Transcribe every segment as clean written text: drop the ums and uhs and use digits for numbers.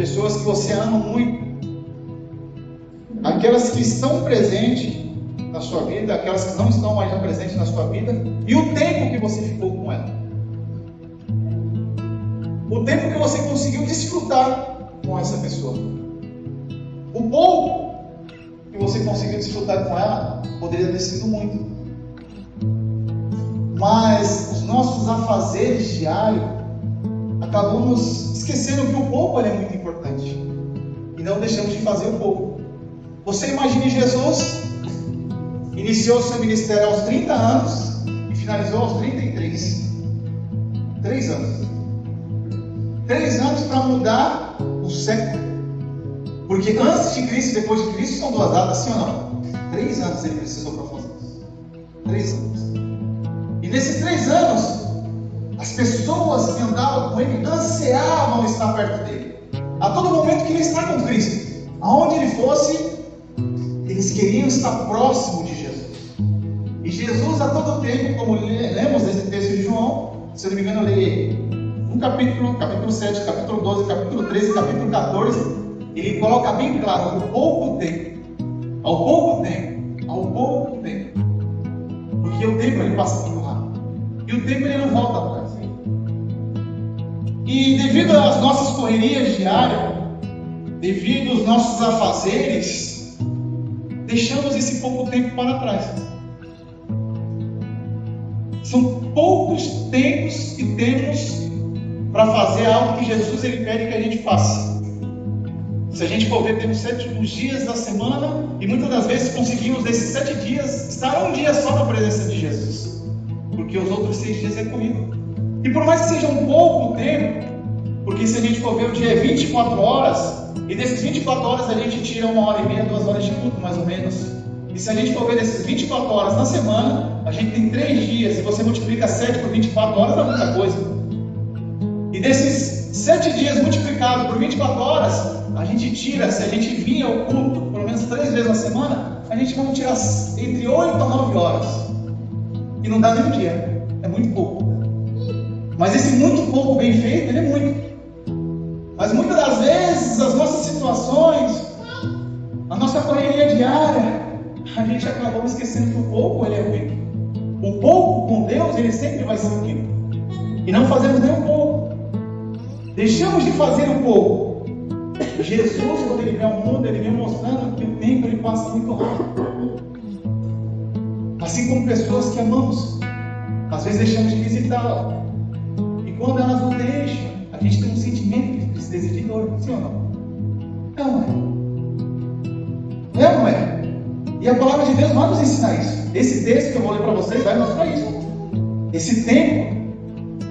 pessoas que você ama muito, aquelas que estão presentes na sua vida, aquelas que não estão mais presentes na sua vida, e o tempo que você ficou com ela, o tempo que você conseguiu desfrutar com essa pessoa. O pouco que você conseguiu desfrutar com ela poderia ter sido muito, mas os nossos afazeres diários acabamos esquecendo que o pouco é muito importante e não deixamos de fazer o pouco. Você imagine Jesus iniciou seu ministério aos 30 anos e finalizou aos 33. 3 anos. 3 anos para mudar o século. Porque antes de Cristo e depois de Cristo são 2 datas, sim ou não? 3 anos ele precisou para fazer isso. 3 anos. E nesses 3 anos, as pessoas que andavam com ele ansiavam estar perto dele. A todo momento queriam estar com Cristo. Aonde ele fosse, eles queriam estar próximo de Jesus. E Jesus a todo tempo, como lemos nesse texto de João, se eu não me engano eu leio um capítulo 7, capítulo 12, capítulo 13, capítulo 14, ele coloca bem claro, ao pouco tempo, porque o tempo ele passa muito rápido, e o tempo ele não volta atrás. E devido às nossas correrias diárias, devido aos nossos afazeres, deixamos esse pouco tempo para trás. São poucos tempos que temos para fazer algo que Jesus ele pede que a gente faça. Se a gente for ver, temos 7 dias da semana e muitas das vezes conseguimos desses 7 dias estar um dia só na presença de Jesus, porque os outros 6 dias é corrido. E por mais que seja um pouco tempo, porque se a gente for ver, o dia é 24 horas e desses 24 horas a gente tira 1h30, 2 horas de culto mais ou menos. E se a gente for ver desses 24 horas na semana, a gente tem 3 dias, e você multiplica 7 por 24 horas, é muita coisa. E desses 7 dias multiplicado por 24 horas, a gente tira, se a gente vinha ao culto pelo menos 3 vezes na semana, a gente vai tirar entre 8 a 9 horas. E não dá nem um dia, é muito pouco. Mas esse muito pouco bem feito, ele é muito. Mas muitas das vezes, as nossas situações, a nossa correria diária, a gente acabou esquecendo que o pouco ele é ruim. O pouco com Deus, ele sempre vai ser muito. E não fazemos nem um pouco. Deixamos de fazer um pouco. Jesus, quando ele vem ao mundo, ele vem mostrando que o tempo ele passa muito rápido. Assim como pessoas que amamos, às vezes deixamos de visitá-la. E quando elas nos deixam, a gente tem um sentimento de tristeza e de dor, sim ou não? Não é? É ou não é? E a palavra de Deus vai nos ensinar isso. Esse texto que eu vou ler para vocês vai mostrar isso. Esse tempo,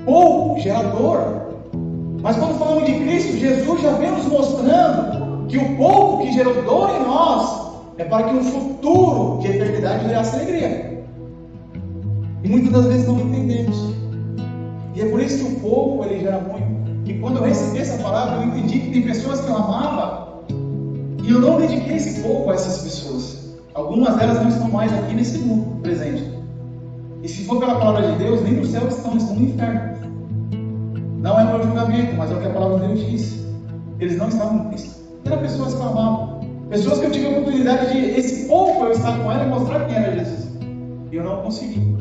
pouco, gerador. Mas quando falamos de Cristo, Jesus já vem nos mostrando que o pouco que gerou dor em nós é para que um futuro de eternidade gerasse alegria. E muitas das vezes não entendemos. E é por isso que o pouco ele gera muito. E quando eu recebi essa palavra, eu entendi que tem pessoas que eu amava e eu não dediquei esse pouco a essas pessoas. Algumas delas não estão mais aqui nesse mundo presente. E se for pela palavra de Deus, nem no céu estão no inferno. Não é o meu julgamento, mas é o que a palavra de Deus diz. Eles não estavam em Cristo. Eram pessoas que eu amava. Pessoas que eu tive a oportunidade de, esse pouco eu estar com ela e mostrar quem era Jesus. E eu não consegui.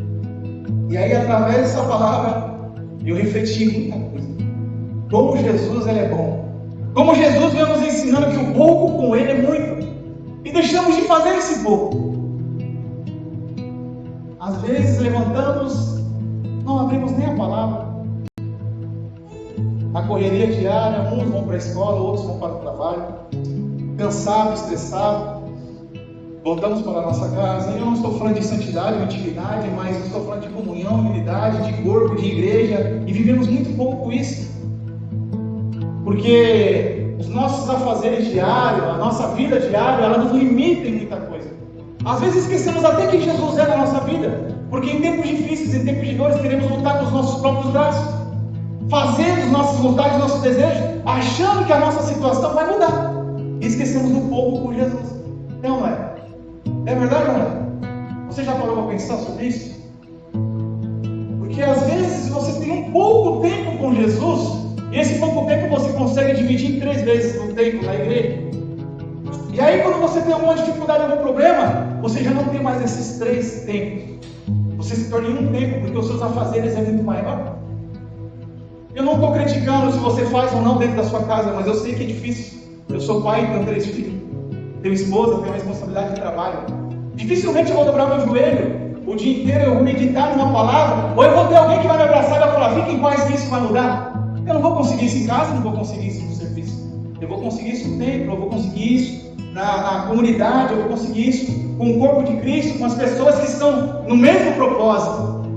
E aí, através dessa palavra, eu refleti muita coisa. Como Jesus ele é bom. Como Jesus vem nos ensinando que o pouco com ele é muito. E deixamos de fazer esse pouco. Às vezes levantamos, não abrimos nem a palavra. A correria diária, uns vão para a escola, outros vão para o trabalho. Cansado, estressado. Voltamos para a nossa casa. Eu não estou falando de santidade ou intimidade, mas estou falando de comunhão, unidade, de corpo, de igreja. E vivemos muito pouco com isso. Porque os nossos afazeres diários, a nossa vida diária, ela nos limita em muita coisa. Às vezes esquecemos até quem Jesus é na nossa vida. Porque em tempos difíceis, em tempos de dores, queremos lutar com os nossos próprios braços. Fazendo as nossas vontades, nossos desejos, achando que a nossa situação vai mudar. E esquecemos do pouco com Jesus. Não é? É verdade ou não é? Você já parou para pensar sobre isso? Porque às vezes você tem um pouco tempo com Jesus E esse pouco tempo você consegue dividir em 3 vezes no tempo, na igreja. E aí quando você tem alguma dificuldade, algum problema, você já não tem mais esses 3 tempos. Você se torna em um tempo, porque os seus afazeres é muito maior. Eu não estou criticando se você faz ou não dentro da sua casa, mas eu sei que é difícil. Eu sou pai, tenho 3 filhos, tenho esposa, tenho responsabilidade de trabalho. Dificilmente eu vou dobrar meu joelho o dia inteiro, eu vou meditar numa palavra, ou eu vou ter alguém que vai me abraçar e vai falar: fique em paz que isso vai mudar. Eu não vou conseguir isso em casa, não vou conseguir isso no serviço. Eu vou conseguir isso no templo, eu vou conseguir isso na comunidade, eu vou conseguir isso com o corpo de Cristo, com as pessoas que estão no mesmo propósito.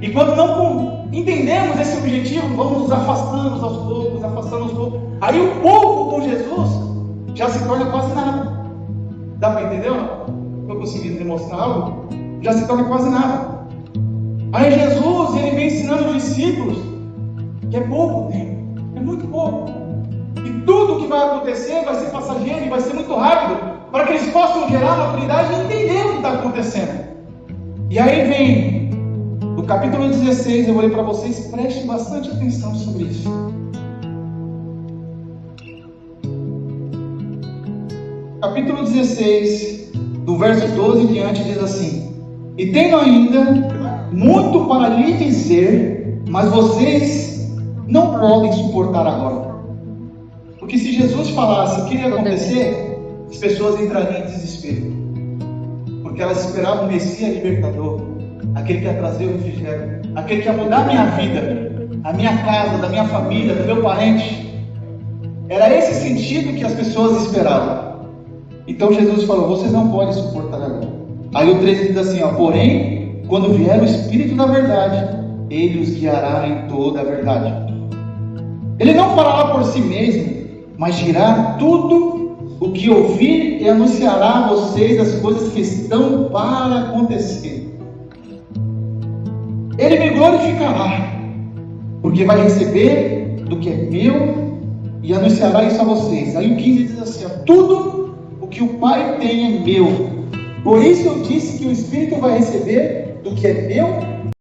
E quando não entendemos esse objetivo, vamos nos afastando aos poucos. Aí o pouco com Jesus já se torna quase nada. Dá para entender ou não? Estou conseguindo demonstrar algo? Já se torna quase nada. Aí Jesus, ele vem ensinando os discípulos que é pouco tempo, é muito pouco. E tudo que vai acontecer vai ser passageiro e vai ser muito rápido, para que eles possam gerar maturidade e entender o que está acontecendo. E aí vem, no capítulo 16, eu vou ler para vocês, prestem bastante atenção sobre isso. Capítulo 16, do verso 12 em diante, diz assim: e tenho ainda muito para lhe dizer, mas vocês não podem suportar agora. Porque se Jesus falasse o que ia acontecer, as pessoas entrariam em desespero, porque elas esperavam o Messias libertador, aquele que ia trazer o refrigério, aquele que ia mudar a minha vida, a minha casa, da minha família, do meu parente. Era esse sentido que as pessoas esperavam. Então Jesus falou: vocês não podem suportar agora. Aí o 13 diz assim, porém, quando vier o Espírito da verdade, ele os guiará em toda a verdade. Ele não falará por si mesmo, mas dirá tudo o que ouvir e anunciará a vocês as coisas que estão para acontecer. Ele me glorificará, porque vai receber do que é meu e anunciará isso a vocês. Aí o 15 diz assim, tudo o que o Pai tem é meu. Por isso eu disse que o Espírito vai receber do que é meu